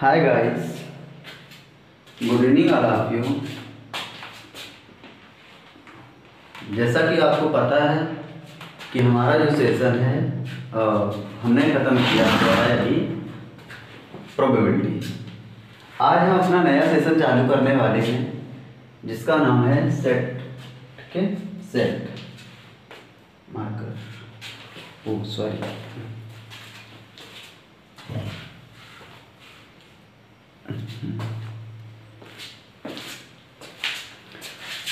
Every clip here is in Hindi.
Hi guys, good evening all of you. जैसा कि आपको पता है कि हमारा जो सेशन है हमने ख़त्म किया हुआ है अभी प्रोबेबिलिटी। आज हम अपना नया सेशन चालू करने वाले हैं जिसका नाम है सेट के सेट मार्कर। ओह सॉरी,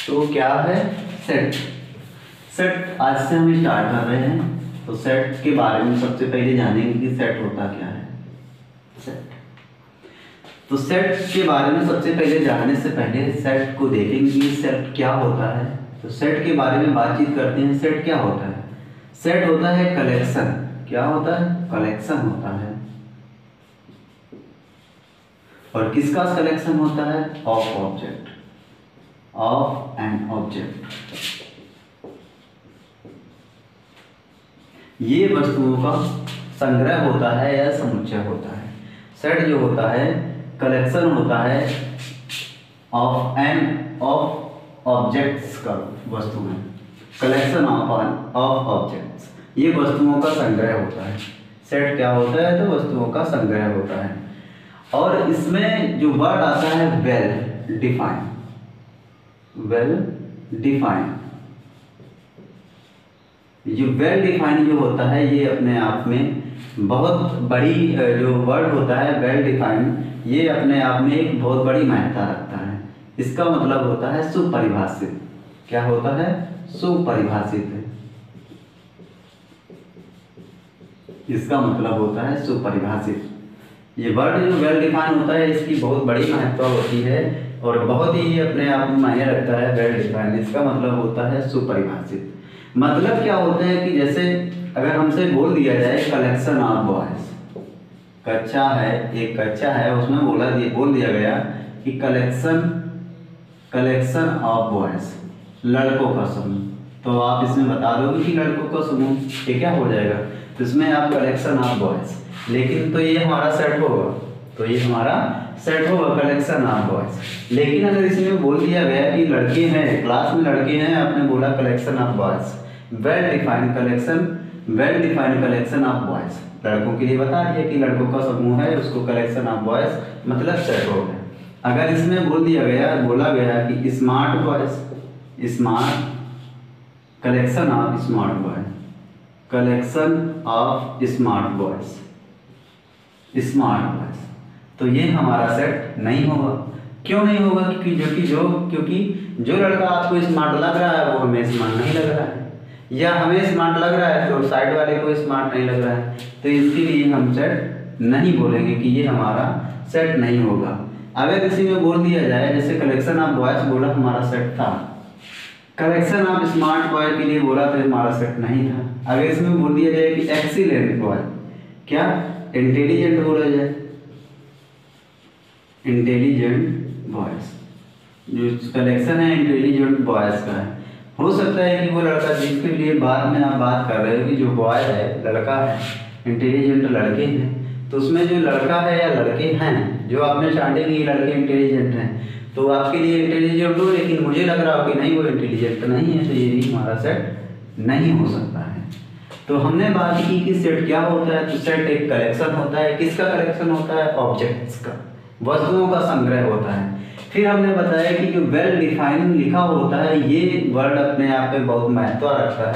तो क्या है सेट। सेट आज से हम स्टार्ट कर रहे हैं। तो सेट के बारे में सबसे पहले जानेंगे कि सेट होता क्या है। सेट, तो सेट के बारे में सबसे पहले जानने से पहले सेट को देखेंगे कि सेट क्या होता है। तो सेट के बारे में बातचीत करते हैं। सेट क्या होता है? सेट होता है कलेक्शन। क्या होता है? कलेक्शन होता है। और किसका कलेक्शन होता है? Of object, of an object. ये वस्तुओं का संग्रह होता है या समुच्चय होता है। सेट जो होता है कलेक्शन होता है ऑफ ऑब्जेक्ट्स का, वस्तु में कलेक्शन ऑफ ऑब्जेक्ट्स। ये वस्तुओं का संग्रह होता है। सेट क्या होता है? तो वस्तुओं का संग्रह होता है। और इसमें जो वर्ड आता है वेल डिफाइंड, वेल डिफाइंड। जो वेल डिफाइंड जो होता है ये अपने आप में बहुत बड़ी, जो वर्ड होता है वेल डिफाइंड, ये अपने आप में एक बहुत बड़ी महत्ता रखता है। इसका मतलब होता है सुपरिभाषित। क्या होता है? सुपरिभाषित। इसका मतलब होता है सुपरिभाषित। ये वर्ड जो वेल डिफाइंड होता है इसकी बहुत बड़ी महत्ता होती है और बहुत ही अपने आप में मायने रखता है वेल डिफाइंड। इसका मतलब होता है सुपरिभाषित। मतलब क्या होता है कि जैसे अगर हमसे बोल दिया जाए कलेक्शन ऑफ बॉयज, कक्षा है, एक कक्षा है, उसमें बोल दिया गया कि कलेक्शन ऑफ बॉयज, लड़कों का समूह। तो आप इसमें बता दोगे कि लड़कों का समूह, ये क्या हो जाएगा? तो इसमें आप कलेक्शन ऑफ बॉयज, लेकिन तो ये हमारा सेट होगा, तो ये हमारा सेट होगा कलेक्शन ऑफ बॉयज। लेकिन अगर इसमें बोल दिया गया कि लड़के हैं, क्लास में लड़के हैं, आपने बोला collection of boys, well defined collection of boys, लड़कों के लिए बता दिया कि लड़कों का समूह है, उसको कलेक्शन ऑफ बॉयज मतलब सेट हो गया। अगर इसमें बोला गया कि smart boys, smart collection of smart boys, collection of smart boys, smart boys, तो ये हमारा सेट नहीं होगा। क्यों नहीं होगा? क्योंकि जो लड़का आपको स्मार्ट लग रहा है वो हमें स्मार्ट नहीं लग रहा है, या हमें स्मार्ट लग रहा है तो साइड वाले को स्मार्ट नहीं लग रहा है। तो इसके लिए हम सेट नहीं बोलेंगे कि ये हमारा सेट नहीं होगा। अगर इसी में बोल दिया जाए, जैसे कलेक्शन ऑफ बॉयज बोला हमारा सेट था, कलेक्शन ऑफ स्मार्ट बॉय के लिए बोला तो हमारा सेट नहीं था। अगर इसमें बोल दिया जाए कि एक्सीलेंट बॉय, क्या इंटेलिजेंट बोला जाए, इंटेलिजेंट बॉयज, जो कलेक्शन है इंटेलिजेंट बॉयज का है। हो सकता है कि वो लड़का जिसके लिए बाद में आप बात कर रहे हो कि जो बॉय है, लड़का है, इंटेलिजेंट लड़के हैं, तो उसमें जो लड़का है या लड़के हैं, जो आपने स्टार्टिंग ये लड़के इंटेलिजेंट हैं, तो आपके लिए इंटेलिजेंट हो, लेकिन मुझे लग रहा हो कि नहीं वो इंटेलिजेंट नहीं है, तो ये भी हमारा सेट नहीं हो सकता है। तो हमने बात की कि सेट क्या होता है। तो सेट एक कलेक्शन होता है। किसका कलेक्शन होता है? ऑब्जेक्ट्स का, वस्तुओं का संग्रह होता है। फिर हमने बताया कि जो वेल डिफाइंड लिखा होता है ये वर्ड अपने आप में बहुत महत्ता रखता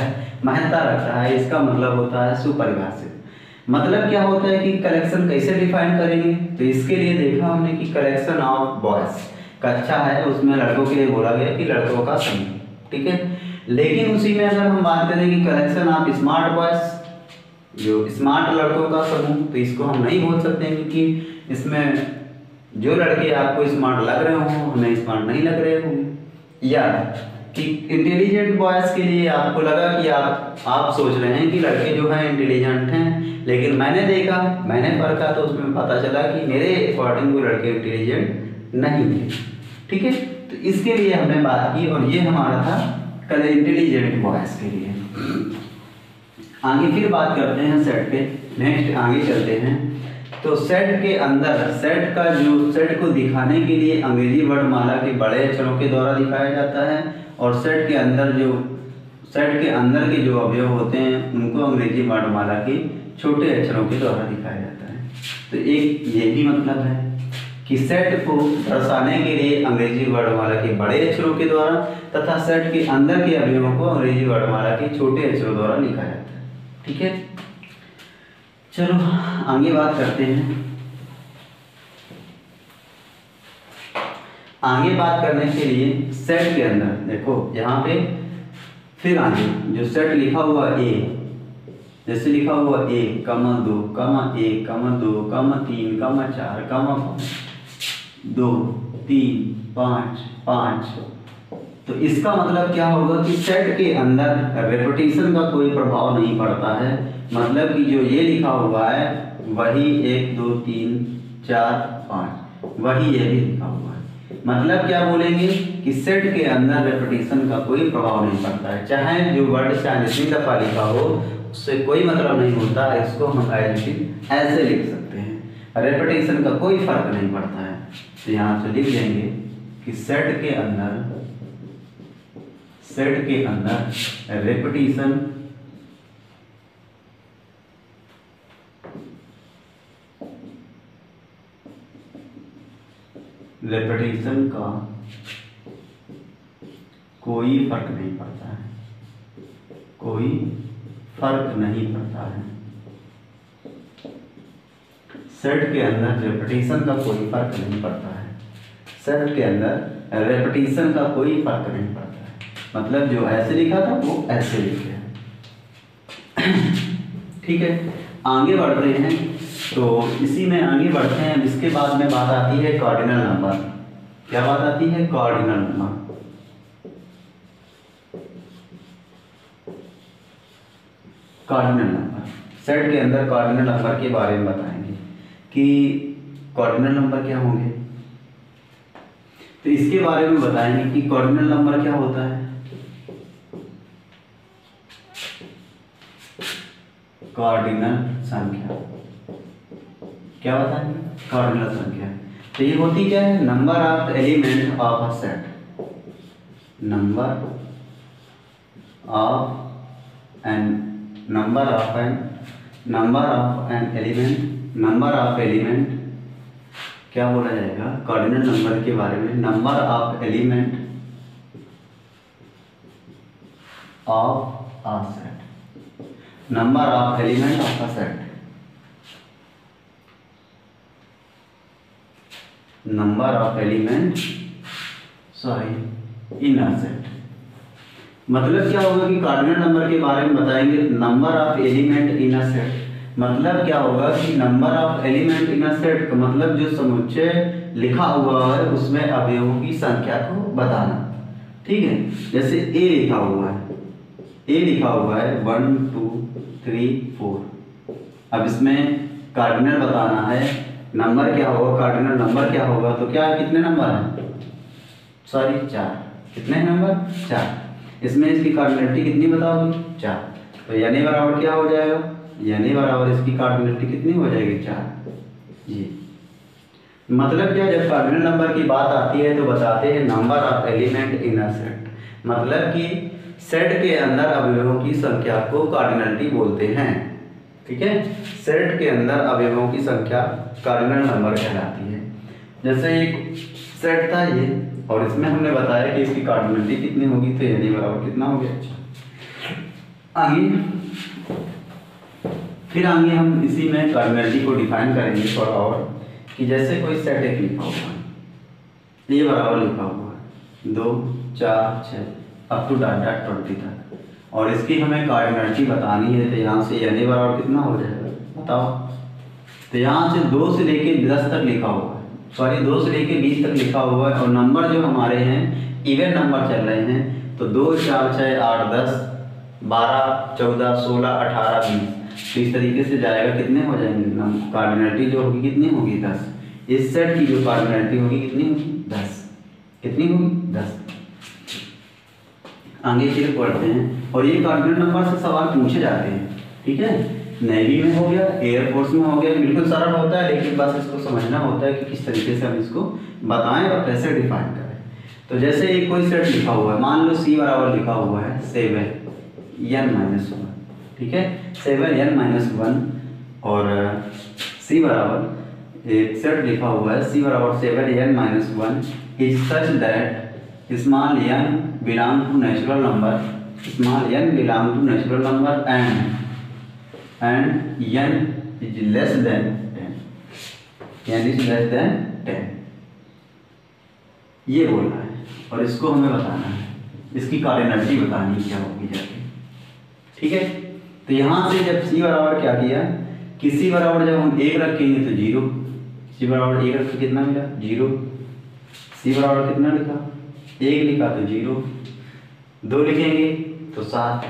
है। इसका मतलब होता है सुपरिभाषित। मतलब क्या होता है कि कलेक्शन कैसे डिफाइन करेंगे? तो इसके लिए देखा हमने कि कलेक्शन ऑफ बॉयज, कक्षा है, उसमें लड़कों के लिए बोला गया कि लड़कों का समूह, ठीक है। लेकिन उसी में अगर हम बात करें कि कलेक्शन ऑफ स्मार्ट बॉयज, जो स्मार्ट लड़कों का समूह, तो इसको हम नहीं बोल सकते हैं क्योंकि इसमें जो लड़के आपको स्मार्ट लग रहे हों हमें स्मार्ट नहीं लग रहे होंगे। या कि इंटेलिजेंट बॉयज के लिए आपको लगा कि आप सोच रहे हैं कि लड़के जो हैं इंटेलिजेंट हैं, लेकिन मैंने परखा तो उसमें पता चला कि मेरे अकॉर्डिंग वो लड़के इंटेलिजेंट नहीं थे, ठीक है। तो इसके लिए हमने बात की और ये हमारा था कल इंटेलिजेंट बॉयज के लिए। आगे फिर बात करते हैं सेट पे, नेक्स्ट आगे चलते हैं। तो सेट के अंदर सेट को दिखाने के लिए अंग्रेजी वर्णमाला के बड़े अक्षरों के द्वारा दिखाया जाता है, और सेट के अंदर के जो अवयव होते हैं उनको अंग्रेजी वर्णमाला के छोटे अक्षरों के द्वारा दिखाया जाता है। तो एक ये भी मतलब है कि सेट को दर्शाने के लिए अंग्रेजी वर्णमाला के बड़े अक्षरों के द्वारा तथा सेट के अंदर के अवयवों को अंग्रेजी वर्णमाला के छोटे अक्षरों द्वारा लिखा जाता है। ठीक है, चलो आगे बात करते हैं। आगे बात करने के लिए सेट के अंदर देखो यहाँ पे फिर आगे जो सेट लिखा हुआ ए, जैसे लिखा हुआ 1, 2, 1, 2, 3, 4, 5, 2, 3, 5। तो इसका मतलब क्या होगा कि सेट के अंदर रेपिटेशन का कोई प्रभाव नहीं पड़ता है। मतलब कि जो ये लिखा हुआ है वही 1, 2, 3, 4, 5 वही ये भी लिखा हुआ है। मतलब क्या बोलेंगे कि सेट के अंदर रेपिटेशन का कोई प्रभाव नहीं पड़ता है। चाहे जो वर्ड चाहे जितनी दफा लिखा हो उससे कोई मतलब नहीं होता। इसको हम ऐसे लिख सकते हैं, रेपिटेशन का कोई फर्क नहीं पड़ता है। तो यहाँ से लिख देंगे कि सेट के अंदर रेपिटेशन का कोई फर्क नहीं पड़ता है, कोई फर्क नहीं पड़ता है। सेट के अंदर रेपिटेशन का कोई फर्क नहीं पड़ता है। सेट के अंदर रेपिटेशन का कोई फर्क नहीं पड़ता है। मतलब जो ऐसे लिखा था वो ऐसे लिखे हैं। ठीक है, आगे बढ़ रहे हैं। तो इसी में आगे बढ़ते हैं। इसके बाद में बात आती है कार्डिनल नंबर। क्या बात आती है? Cardinal number. Cardinal number set के अंदर कार्डिनल नंबर के बारे में बताएंगे कि कार्डिनल नंबर क्या होंगे। तो इसके बारे में बताएंगे कि कार्डिनल नंबर क्या होता है। कार्डिनल संख्या क्या बताएंगे? कार्डिनल संख्या। तो ये होती क्या है? Number of element of a set. Number of element क्या बोला जाएगा कार्डिनल नंबर के बारे में? Number of element of a set. Number of element of a set. Number of element in a set. मतलब क्या होगा कि कार्डिनल नंबर के बारे में बताएंगे। Number of element in a set मतलब क्या होगा कि number of element in a set का मतलब जो समुच्चय लिखा हुआ है उसमें अवयवों की संख्या को बताना। ठीक है, जैसे ए लिखा हुआ है, 1, 2, 3, 4। अब इसमें कार्डिनल बताना है, नंबर क्या होगा, कार्डिनल नंबर क्या होगा। तो क्या कितने नंबर हैं? 4। कितने नंबर? 4। इसमें इसकी कार्डिनलिटी कितनी बताओगे? 4। तो यानी बराबर क्या हो जाएगा? यानी बराबर इसकी कार्डिनलिटी कितनी हो जाएगी? 4 जी। मतलब क्या, जब कार्डिनल नंबर की बात आती है तो बताते हैं number of element in a set. मतलब कि सेट के अंदर अवयवों की संख्या को कार्डिनलिटी बोलते हैं। ठीक है, सेट के अंदर अवयवों की संख्या कार्डिनल नंबर कहलाती है। जैसे एक सेट था ये, और इसमें हमने बताया कि इसकी कार्डिनलिटी कितनी होगी। तो यानी बराबर कितना हो गया? अच्छा, फिर आगे हम इसी में कार्डिनलिटी को डिफाइन करेंगे थोड़ा और, कि जैसे कोई सेट एक लिखा हुआ है, ये बराबर लिखा हुआ है 2, 4, 6 अप टू .20 तक, और इसकी हमें कार्डिनलिटी बतानी है। तो यहाँ से यानी बराबर कितना हो जाएगा बताओ। तो यहाँ से 2 से लेके 10 तक लिखा हुआ है, 2 से लेके 20 तक लिखा हुआ है, और नंबर जो हमारे हैं इवन नंबर चल रहे हैं। तो 2, 4, 6, 8, 10, 12, 14, 16, 18, 20 इस तरीके से जाएगा। कितने हो जाएंगे? कार्डिनलिटी जो होगी कितनी होगी? 10। इस सेट की जो कार्डिनलिटी होगी कितनी होगी? 10। कितनी होगी? 10। आगे फिर पढ़ते हैं, और ये कार्डिनल नंबर से सवाल पूछे जाते हैं। ठीक है, नेवी में हो गया, एयरफोर्स में हो गया, बिल्कुल सरल होता है, लेकिन बस इसको समझना होता है कि किस तरीके से हम इसको बताएं और कैसे डिफाइन करें। तो जैसे एक कोई सेट लिखा हुआ है, मान लो C बराबर लिखा हुआ है 7n-1, ठीक है, 7n-1, और C बराबर एक सेट लिखा हुआ है C बराबर 7n-1 is such that small n belong to natural number, small n belong to natural number and n is less than 10, n is less than 10, ये बोल रहा है और इसको हमें बताना है, इसकी कार्डिनलिटी बतानी क्या होगी जाके, ठीक है। तो यहाँ से जब C बराबर क्या किया कि C बराबर जब हम 1 रखेंगे तो 0, C बराबर 1 रख के कितना मिला 0, C बराबर कितना लिखा 1 लिखा तो 0, 2 लिखेंगे तो 7,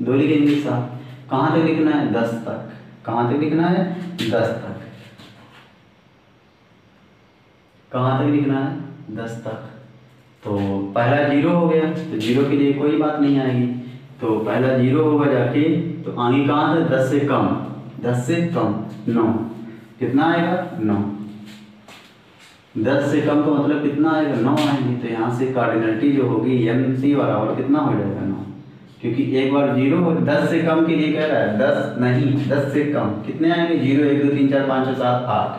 2 लिखेंगे 7, कहाँ तक लिखना है 10 तक, कहाँ तक लिखना है 10 तक, कहाँ तक लिखना है 10 तक। तो पहला 0 हो गया, तो 0 के लिए कोई बात नहीं आएगी, तो पहला 0 होगा जाके, तो आगे कहाँ से 10 से कम, 10 से कम 9, कितना आएगा 9, 10 से कम का मतलब कितना आएगा 9 आएंगे। तो यहाँ से कार्डिनलिटी जो होगी MC बराबर कितना हो जाएगा 9, क्योंकि एक बार 0 हो, 10 से कम के लिए कह रहा है 10 नहीं, 10 से कम कितने आएंगे 0 1 2 3 4 5 6 7 8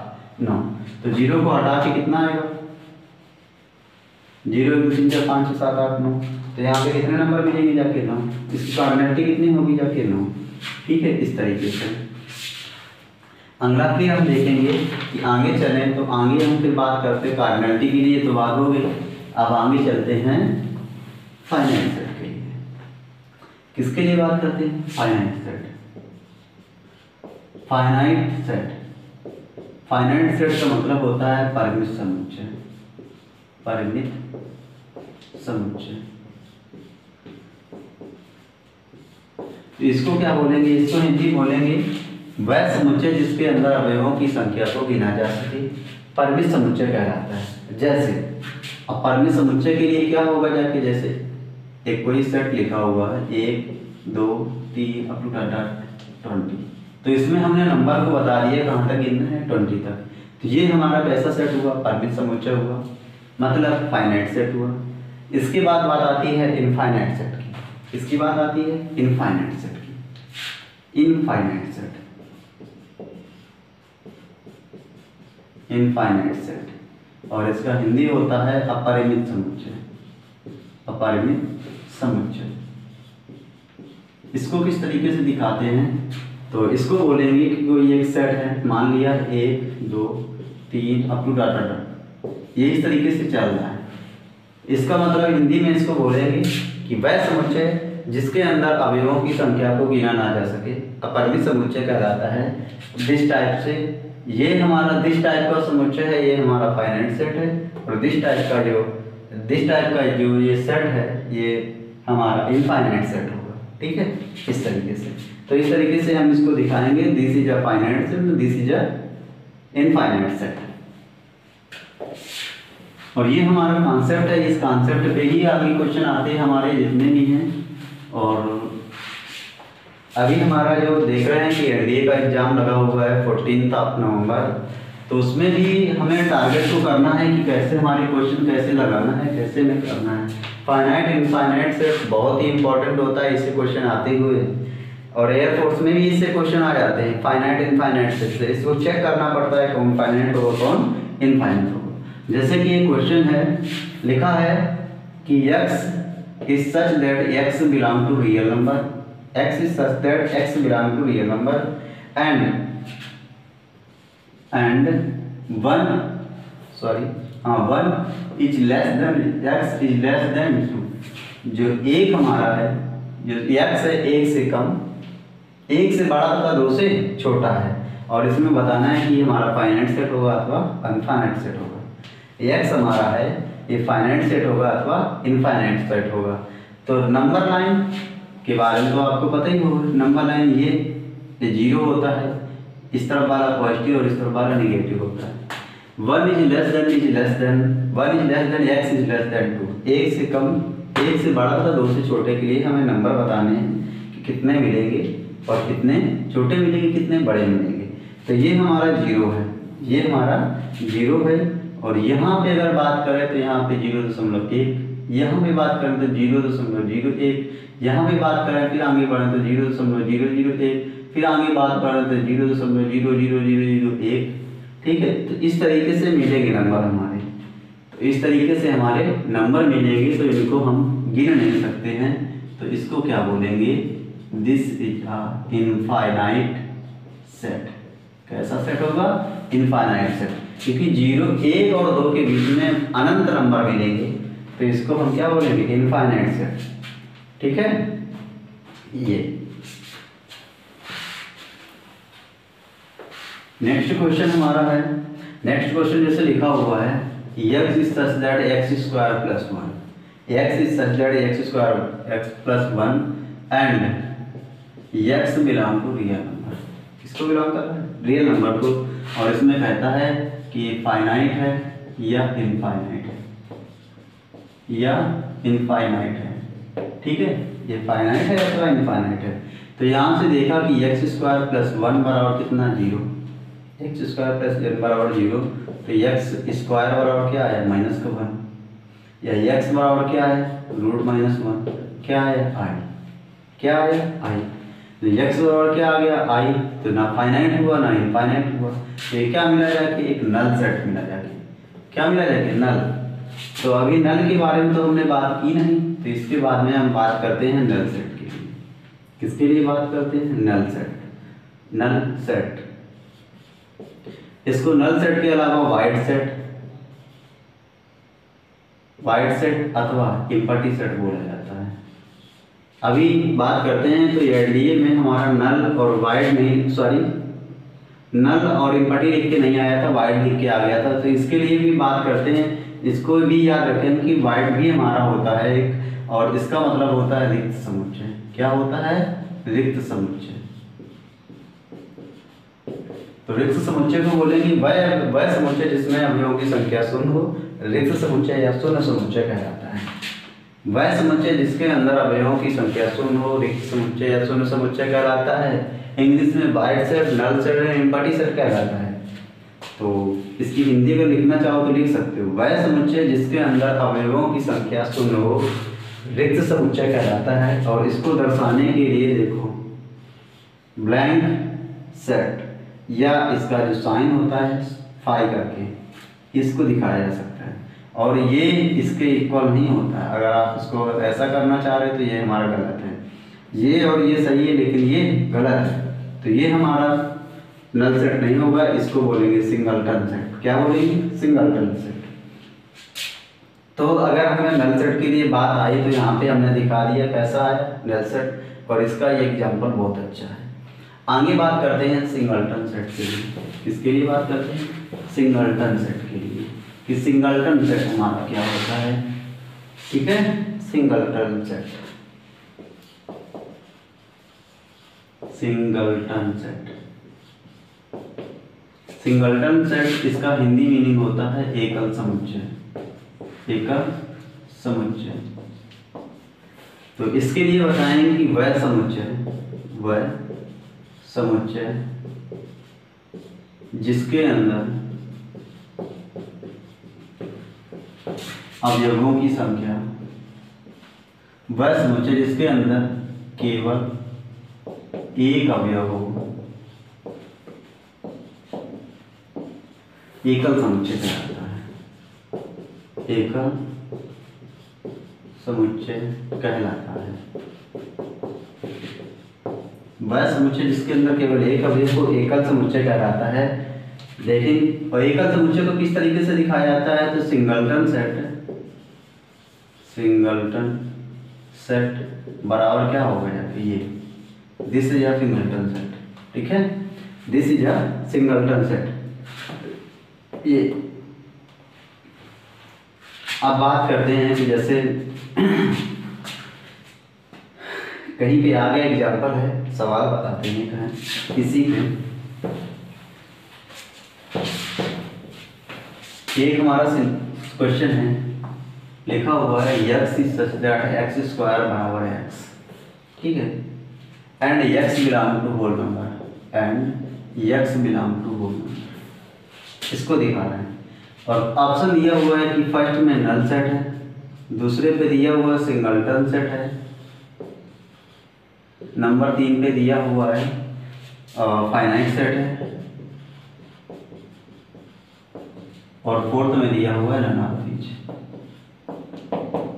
9, तो 0 को हटा के कितना आएगा 0 1 2 3 4 5 6 7 8 9, तो यहाँ पे कितने नंबर मिलेंगे जाके 9, इसकी कार्डिनलिटी कितनी होगी जाके 9, ठीक है। इस तरीके से अगला फिर हम देखेंगे कि आगे चलें, तो आगे हम फिर बात करते हैं कार्डिनलिटी के लिए तो बात हो गई, अब आगे चलते हैं फाइनाइट सेट के लिए। किसके लिए बात करते हैं finite set, finite set, finite set का मतलब होता है परिमित समुच्चय, परिमित समुच्चय। तो इसको क्या बोलेंगे, इसको हिंदी बोलेंगे वह समुच्चय जिसके अंदर अवयवों की संख्या को गिना जा सके, परिमित समुच्चय कहलाता है। जैसे अब परिमित समुच्चय के लिए क्या होगा जाके, जैसे एक कोई सेट लिखा हुआ है 1 2 3 अप टू 20, तो इसमें हमने नंबर को बता दिया कहाँ तक गिनना है 20 तक, तो ये हमारा कैसा सेट हुआ परिमित समुच्चय हुआ, मतलब फाइनाइट सेट हुआ। इसके बाद बात आती है इनफाइनाइट सेट की, इसकी बात आती है इनफाइनाइट सेट की, इनफाइनाइट सेट, इनफाइनाइट सेट, और इसका हिंदी होता है अपरिमित समुच्चय, अपरिमित समुच्चय। इसको किस तरीके से दिखाते हैं, तो इसको बोलेंगे कि कोई एक सेट है, मान लिया 1 2 3 अप टू डाटा, ये इस तरीके से चल रहा है। इसका मतलब हिंदी में इसको बोलेंगे कि वह समुच्चय जिसके अंदर अवयवों की संख्या को गिना ना जा सके, अपरिमित समुच्चय कहलाता है। दिस टाइप से, ये हमारा दिस टाइप का समुच्चय है, ये हमारा फाइनाइट सेट है, और दिस टाइप का जो ये सेट है ये हमारा इनफाइनाइट सेट होगा, ठीक है, इस तरीके से। तो इस तरीके से हम इसको दिखाएंगे, this is a finite set, this is a infinite set, और ये हमारा कॉन्सेप्ट है। इस कॉन्सेप्ट पे ही आगे क्वेश्चन आते हैं हमारे जितने भी हैं। और अभी हमारा जो देख रहे हैं कि एनडीए का एग्जाम लगा हुआ है 14 नवंबर, तो उसमें भी हमें टारगेट को करना है कि कैसे हमारे क्वेश्चन कैसे लगाना है, कैसे में करना है। फाइनाइट इनफाइनाइट सेट बहुत ही इंपॉर्टेंट होता है इससे क्वेश्चन आते हुए, और एयरफोर्स में भी इससे क्वेश्चन आ जाते हैं फाइनाइट इनफाइनाइट सेट से। इसको चेक करना पड़ता है कौन फाइनाइट होगा कौन इनफाइनाइट होगा। जैसे कि एक क्वेश्चन है, लिखा है कि x is such that x belong to real number, x is such that x belong to real number and 1 is less than x is less than 2। जो एक हमारा है, जो x है 1 से कम, 1 से बड़ा तथा 2 से छोटा है, और इसमें बताना है कि हमारा फाइनाइट सेट होगा अथवा अनफाइनाइट सेट होगा। x हमारा है ये फाइनाइट सेट होगा अथवा इनफाइनाइट सेट होगा। तो नंबर लाइन के बारे में तो आपको पता ही होगा, नंबर लाइन ये 0 होता है, इस तरफ वाला पॉजिटिव और इस तरफ वाला नेगेटिव होता है। 1 is less than x is less than 2, 1 से कम, 1 से बड़ा तथा 2 से छोटे के लिए हमें नंबर बताने हैं कि कितने मिलेंगे, और कितने छोटे मिलेंगे, कितने बड़े मिलेंगे। तो ये हमारा 0 है, ये हमारा 0 है। और यहाँ पे अगर बात करें तो यहाँ पे 0.1, यहाँ पे बात करें तो 0.01, यहाँ पे बात करें फिर आगे बढ़ें तो 0.001, फिर आगे बात करें तो 0.00001। ठीक है, तो इस तरीके से मिलेंगे नंबर हमारे, तो इस तरीके से हमारे नंबर मिलेंगे। तो इनको हम गिन नहीं सकते हैं, तो इसको क्या बोलेंगे, this is a infinite set. कैसा सेट होगा, इनफाइनाइट सेट, क्योंकि 0, 1 और 2 के बीच में अनंत नंबर मिलेंगे, तो इसको हम क्या बोलेंगे, इनफाइनाइट सेट। ठीक है, ये नेक्स्ट क्वेश्चन हमारा है। नेक्स्ट क्वेश्चन जैसे लिखा हुआ है, x is such that x square plus 1, x is such that x square x plus 1 and x belong to real number. किसको बिलोंग कर रहा है, रियल नंबर को। और इसमें कहता है कि ये फाइनाइट है या इनफाइनाइट है, या इनफाइनाइट है। ठीक है, ये फाइनाइट है अथवा इनफाइनाइट है। तो यहाँ से देखा कि x स्क्वायर प्लस 1 बराबर कितना, 0। x स्क्वायर प्लस 1 बराबर 0, तो x स्क्वायर बराबर क्या है, -1, या x बराबर क्या है, √-1, क्या है, i, क्या है, i। तो x बराबर क्या आ गया, i, तो ना फाइनाइट हुआ ना इनफाइनाइट हुआ। ये क्या मिला जाके, एक नल सेट मिला जाके। क्या मिला जाके, नल। तो अभी नल के बारे में तो हमने बात की नहीं, तो इसके बाद में हम बात करते हैं नल सेट के लिए। किसके लिए बात करते हैं, नल सेट। नल सेट, इसको नल सेट के अलावा वाइड सेट अथवा इम्पटी सेट बोला जाता है। अभी बात करते हैं, तो एलडीए में हमारा नल और वाइड नहीं, सॉरी, नल और इम्पटी लिख के नहीं आया था, वाइड लिख के आ गया था। तो इसके लिए भी बात करते हैं, इसको भी याद रखें कि वाइड भी हमारा होता है एक, और इसका मतलब होता है रिक्त समुच्चय। क्या होता है, रिक्त समुच्चय। तो रिक्त समुच्चय को बोलेंगे वह समुच्चय जिसमें अवयवों की संख्या शून्य हो, रिक्त समुच्चय या शून्य समुच्चय कहलाता है। वह समुच्चय जिसके अंदर अवयवों की संख्या शून्य हो, रिक्त समुच्चय या शून्य समुच्चय कहलाता है। इंग्लिश में वाइड सेट, नल सेट या इम्पटी सेट कहलाता है। तो इसकी हिंदी अगर लिखना चाहो तो लिख सकते हो, वह समुच्चय जिसके अंदर अवयवों की संख्या शून्य हो, रिक्त समुच्चय कहलाता है। और इसको दर्शाने के लिए देखो, ब्लैंक सेट या इसका जो साइन होता है फाई करके, इसको दिखाया जा सकता है। और ये इसके इक्वल नहीं होता है। अगर आप इसको ऐसा करना चाह रहे हो तो ये हमारा गलत है, ये और ये सही है लेकिन ये गलत है। तो ये हमारा नल सेट नहीं होगा, इसको बोलेंगे सिंगलटन सेट। क्या बोलेंगे, सिंगलटन सेट। तो अगर हमें नल सेट के लिए बात आई तो यहाँ पे हमने दिखा दिया कैसा है नल सेट, और इसका ये एग्जाम्पल बहुत अच्छा है। आगे बात करते हैं सिंगलटन सेट के लिए। किसके लिए बात करते हैं, सिंगलटन सेट के लिए, कि सिंगलटन सेट हमारा क्या होता है। ठीक है, singleton set, singleton set, singleton set, इसका हिंदी मीनिंग होता है एकल समुच्चय। एकल समुच्चय। तो इसके लिए बताएंगे कि वह समुच्चय जिसके अंदर अवयवों की संख्या, वह समुच्चय जिसके अंदर केवल एक अवयव हो, एकल समुच्चय कहलाता है। एकल समुच्चय कहलाता है वह समुच्चय जिसके अंदर केवल एक अवयव को एकल समुच्चय कहलाता है। लेकिन और एकल समुच्चय को किस तरीके से दिखाया जाता है, तो सिंगलटन सेट, सिंगलटन सेट बराबर क्या होगा जाके, ये this is a singleton set. ठीक है, this is a singleton set. ये अब बात करते हैं कि जैसे कहीं पे आगे एग्जाम्पल है, सवाल बताते हैं कहीं किसी में। एक हमारा क्वेश्चन है, लिखा हुआ है x is such that x square बराबर x। ठीक है, and x belong to whole number, and x belong to whole number, इसको दिखाना है। और ऑप्शन दिया हुआ है कि फर्स्ट में नल सेट है, दूसरे पे दिया हुआ सिंगलटन सेट है, नंबर 3 पे दिया हुआ है फाइनाइट सेट है, और फोर्थ में दिया हुआ है नन ऑफ दीज।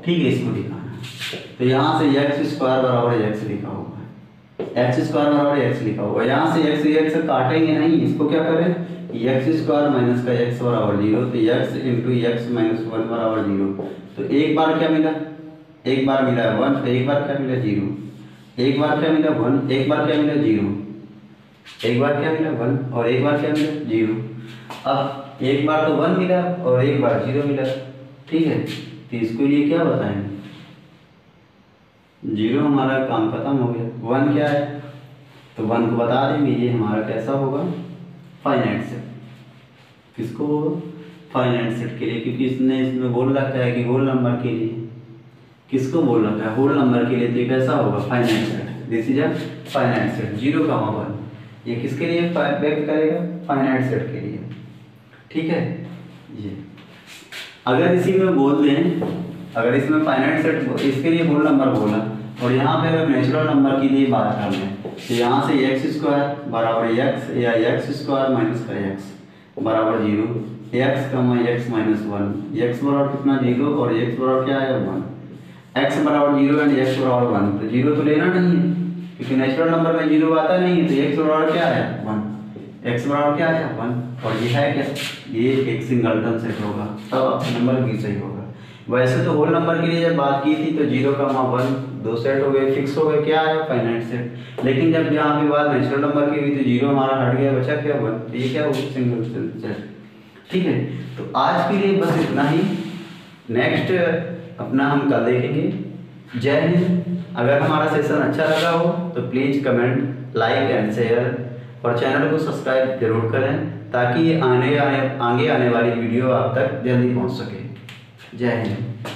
ठीक है, इसको दिखाना है। तो यहाँ से एक्स स्क्वायर बराबर एक्स लिखा हुआ है, एक्स स्क्वायर बराबर एक्स लिखा हुआ है। यहाँ से एक्स काटेंगे नहीं, इसको क्या करें, एक्स स्क्वायर माइनस का एक्स बराबर 0, तो एक्स इंटू एक्स माइनस 1 बराबर 0। तो एक बार क्या मिला, एक बार मिला 1, एक बार क्या मिला 0, एक बार क्या मिला 1, एक बार क्या मिला 0, एक बार क्या मिला 1 और एक बार क्या मिला 0। अब एक बार तो 1 मिला और एक बार 0 मिला। ठीक है, तो इसको लिए क्या बताएंगे, 0 हमारा काम खत्म हो गया। 1 क्या है, तो 1 को बता देंगे, ये हमारा कैसा होगा, फाइनाइट सेट। किसको होगा, फाइनाइट सेट के लिए, क्योंकि इसने इसमें बोल रखा है कि होल नंबर के लिए। किसको बोल रखा है, होल नंबर के लिए, तो ये कैसा होगा, finite set. This is a finite set. 0, 1 ये किसके लिए व्यक्त करेगा, फाइनाइट सेट के लिए। ठीक है, ये अगर इसी में बोल दें, अगर इसमें फाइनाइट सेट इसके लिए होल नंबर बोला, और यहाँ पे अगर नेचुरल नंबर के लिए बात कर लें, तो यहाँ से एक्स स्क्वायर बराबर एक्स या एक्स स्क्वायर माइनस का एक्स बराबर 0, एक्स कमा एक्स माइनस 1, एक्स बराबर कितना 0 और एक्स बराबर क्या है 1, एक्स बराबर 0 एंड एक्स बराबर 1। तो 0 तो लेना नहीं है, क्योंकि नेचुरल नंबर में 0 आता नहीं है, तो एक्स बराबर क्या है 1, एक्स बराबर क्या है 1, और ये है क्या, ये एक सिंगलटन सेट होगा, तब आपका नंबर भी सही होगा। वैसे तो होल नंबर के लिए जब बात की थी तो 0, 1 दो सेट हो गए, फिक्स हो गए, क्या है फाइनाइट सेट। लेकिन जब यहाँ पे बात नेचुरल नंबर की हुई तो 0 हमारा हट गया, बचा क्या 1, तो ये क्या होगा, सिंगल सेट। ठीक है, तो आज के लिए बस इतना ही, नेक्स्ट अपना हम कल देखेंगे। जय हिंद। अगर हमारा सेशन अच्छा लगा हो तो please comment, like and share, और चैनल को सब्सक्राइब जरूर करें, ताकि आगे आने वाली वीडियो आप तक जल्दी पहुंच सके। जय हिंद।